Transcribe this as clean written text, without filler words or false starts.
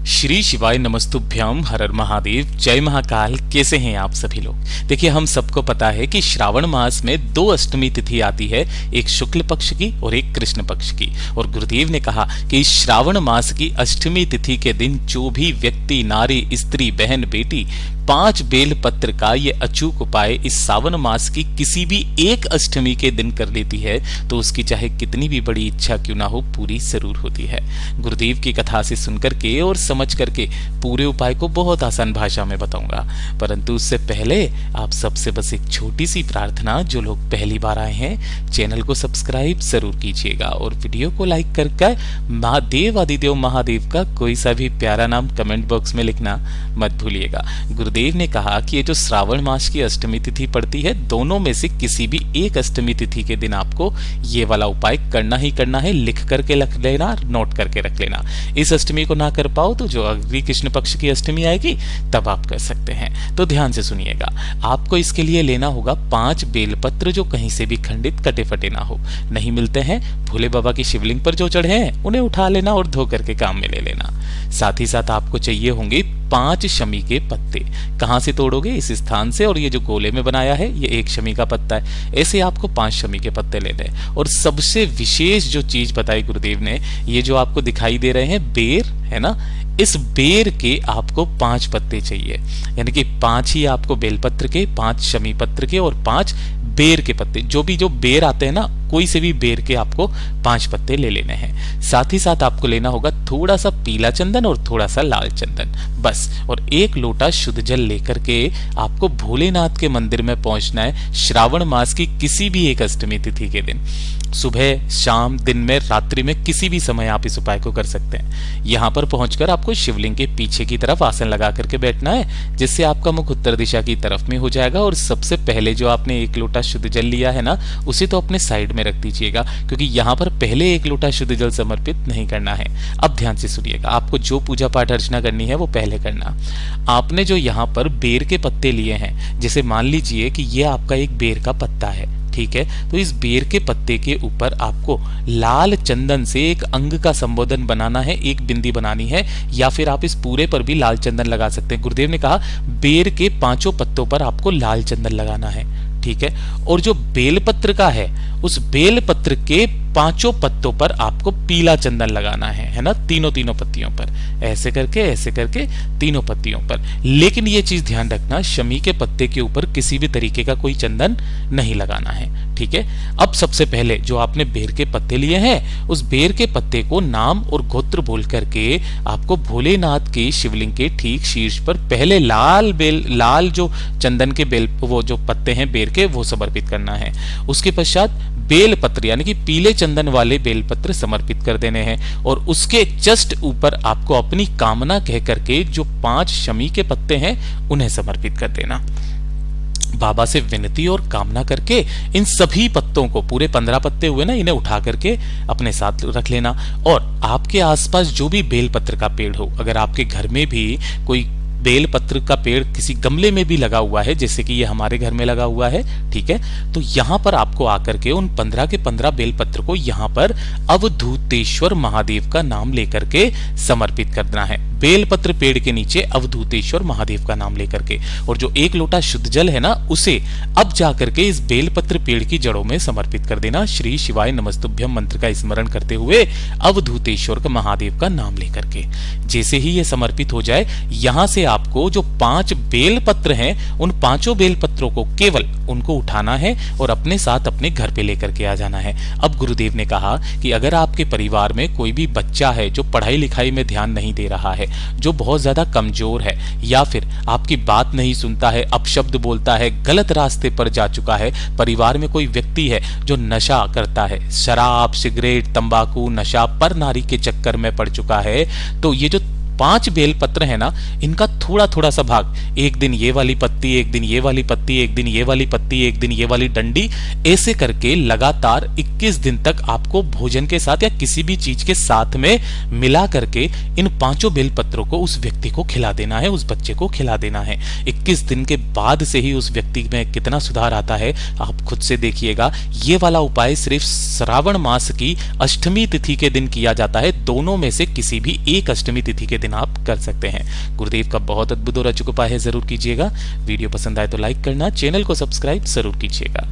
श्री शिवाय नमस्तुभ्यम हर हर महादेव जय महाकाल। कैसे हैं आप सभी लोग। देखिए, हम सबको पता है कि श्रावण मास में दो अष्टमी तिथि आती है, एक शुक्ल पक्ष की और एक कृष्ण पक्ष की। और गुरुदेव ने कहा कि इस श्रावण मास की अष्टमी तिथि के दिन जो भी व्यक्ति, नारी, स्त्री, बहन, बेटी 5 बेल पत्र का ये अचूक उपाय इस सावन मास की किसी भी एक अष्टमी के दिन कर लेती है तो उसकी चाहे कितनी भी बड़ी इच्छा क्यों ना हो, पूरी जरूर होती है। गुरुदेव की कथा से सुनकर के और समझ करके पूरे उपाय को बहुत आसान भाषा में बताऊंगा, परंतु उससे पहले आप सबसे बस एक छोटी सी प्रार्थना। जो लोग पहली बार आए हैं, चैनल को सब्सक्राइब जरूर कीजिएगा और वीडियो को लाइक करके महादेव आदिदेव महादेव का कोई सा भी प्यारा नाम कमेंट बॉक्स में लिखना मत भूलिएगा। गुरुदेव ने कहा कि ये जो श्रावण मास की अष्टमी तिथि पड़ती है, दोनों में से किसी भी एक अष्टमी तिथि के दिन आपको ये वाला उपाय करना ही करना है। लिख करके रख लेना, नोट करके रख लेना। इस अष्टमी को ना कर पाओ तो जो अगली कृष्ण पक्ष की अष्टमी आएगी तब आप कर सकते हैं। तो ध्यान से सुनिएगा, आपको इसके लिए लेना होगा 5 बेलपत्र जो कहीं से भी खंडित कटे फटे ना हो। नहीं मिलते हैं, भोले बाबा की शिवलिंग पर जो चढ़े हैं उन्हें उठा लेना और धो करके काम में ले लेना। साथ ही साथ आपको चाहिए होंगे 5 शमी के पत्ते। कहां से तोड़ोगे? इस स्थान से। और ये जो गोले में बनाया है ये 1 शमी का पत्ता है। ऐसे आपको 5 शमी के पत्ते लेने हैं। और सबसे विशेष जो चीज बताई गुरुदेव ने, ये जो आपको दिखाई दे रहे हैं बेर है ना, इस बेर के आपको 5 पत्ते चाहिए। यानी कि 5 ही आपको बेलपत्र के, 5 शमी पत्र के और 5 बेर के पत्ते। जो बेर आते हैं ना, कोई से भी बेर के आपको 5 पत्ते ले लेने हैं। साथ ही साथ आपको लेना होगा थोड़ा सा पीला चंदन और थोड़ा सा लाल चंदन, बस। और 1 लोटा शुद्ध जल लेकर के आपको भोलेनाथ के मंदिर में पहुंचना है श्रावण मास की किसी भी एक अष्टमी तिथि के दिन। सुबह, शाम, दिन में, रात्रि में, किसी भी समय आप इस उपाय को कर सकते हैं। यहां पर पहुंचकर आपको शिवलिंग के पीछे की तरफ आसन लगा करके बैठना है, जिससे आपका मुख उत्तर दिशा की तरफ में हो जाएगा। और सबसे पहले जो आपने 1 लोटा शुद्ध जल लिया है ना, उसे तो अपने साइड में रख दीजिएगा, क्योंकि यहां पर पहले 1 लोटा शुद्ध जल समर्पित नहीं करना है। अब ध्यान से सुनिएगा, आपको जो पूजा पाठ अर्चना करनी है वो पहले करना। आपने जो यहाँ पर बेर के पत्ते लिए हैं, जैसे मान लीजिए कि ये आपका एक बेर का पत्ता है, ठीक है, तो इस बेर के पत्ते के ऊपर आपको लाल चंदन से एक अंग का संबोधन बनाना है, एक बिंदी बनानी है, या फिर आप इस पूरे पर भी लाल चंदन लगा सकते हैं। गुरुदेव ने कहा बेर के 5 पत्तों पर आपको लाल चंदन लगाना है, ठीक है। और जो बेलपत्र का है, उस बेलपत्र के 5 पत्तों पर आपको पीला चंदन लगाना है ना, तीनों पत्तियों पर, ऐसे करके तीनों पत्तियों पर। लेकिन ये चीज ध्यान रखना, शमी के पत्ते के ऊपर किसी भी तरीके का कोई चंदन नहीं लगाना है, ठीक है। अब सबसे पहले जो आपने बेर के पत्ते लिए हैं, उस बेर के पत्ते को नाम और गोत्र बोल करके आपको भोलेनाथ के शिवलिंग के ठीक शीर्ष पर पहले लाल जो चंदन के बेल, वो जो पत्ते हैं बेर के, वो समर्पित करना है। उसके पश्चात बेलपत्र यानी कि पीले चंदन वाले बेलपत्र समर्पित कर देने हैं। और उसके जस्ट ऊपर आपको अपनी कामना कह करके जो 5 शमी के पत्ते हैं उन्हें समर्पित कर देना। बाबा से विनती और कामना करके इन सभी पत्तों को, पूरे 15 पत्ते हुए ना, इन्हें उठा करके अपने साथ रख लेना। और आपके आसपास जो भी बेलपत्र का पेड़ हो, अगर आपके घर में भी कोई बेल पत्र का पेड़ किसी गमले में भी लगा हुआ है, जैसे कि ये हमारे घर में लगा हुआ है, ठीक है, तो यहां पर आपको आकर के उन 15 के 15 बेल पत्र को यहां पर अवधूतेश्वर महादेव का नाम लेकर के समर्पित करना है। बेलपत्र पेड़ के नीचे अवधूतेश्वर महादेव का नाम लेकर के, और जो 1 लोटा शुद्ध जल है ना, उसे अब जाकर के इस बेलपत्र पेड़ की जड़ों में समर्पित कर देना। श्री शिवाय नमस्तुभ्यम मंत्र का स्मरण करते हुए अवधूतेश्वर महादेव का नाम लेकर के जैसे ही ये समर्पित हो जाए, यहां से आपको जो 5 बेलपत्र हैं, उन 5 बेलपत्रों को केवल उनको उठाना है और अपने साथ अपने घर पे लेकर के आ जाना है। अब गुरुदेव ने कहा कि अगर आपके परिवार में कोई भी बच्चा है जो पढ़ाई लिखाई में ध्यान नहीं दे रहा है, जो बहुत ज्यादा कमजोर है, या फिर आपकी बात नहीं सुनता है, अपशब्द बोलता है, गलत रास्ते पर जा चुका है, परिवार में कोई व्यक्ति है जो नशा करता है, शराब, सिगरेट, तंबाकू, नशा पर नारी के चक्कर में पड़ चुका है, तो ये जो 5 बेलपत्र है ना, इनका थोड़ा थोड़ा सा भाग, एक दिन ये वाली पत्ती, एक दिन ये वाली पत्ती, एक दिन ये वाली पत्ती, एक दिन ये वाली डंडी, ऐसे करके लगातार 21 दिन तक आपको भोजन के साथ या किसी भी चीज के साथ में मिला करके इन 5 बेलपत्रों को उस व्यक्ति को खिला देना है, उस बच्चे को खिला देना है। 21 दिन के बाद से ही उस व्यक्ति में कितना सुधार आता है आप खुद से देखिएगा। ये वाला उपाय सिर्फ श्रावण मास की अष्टमी तिथि के दिन किया जाता है। दोनों में से किसी भी एक अष्टमी तिथि के दिन दिन आप कर सकते हैं। गुरुदेव का बहुत अद्भुत और अचूक उपाय है, जरूर कीजिएगा। वीडियो पसंद आए तो लाइक करना, चैनल को सब्सक्राइब जरूर कीजिएगा।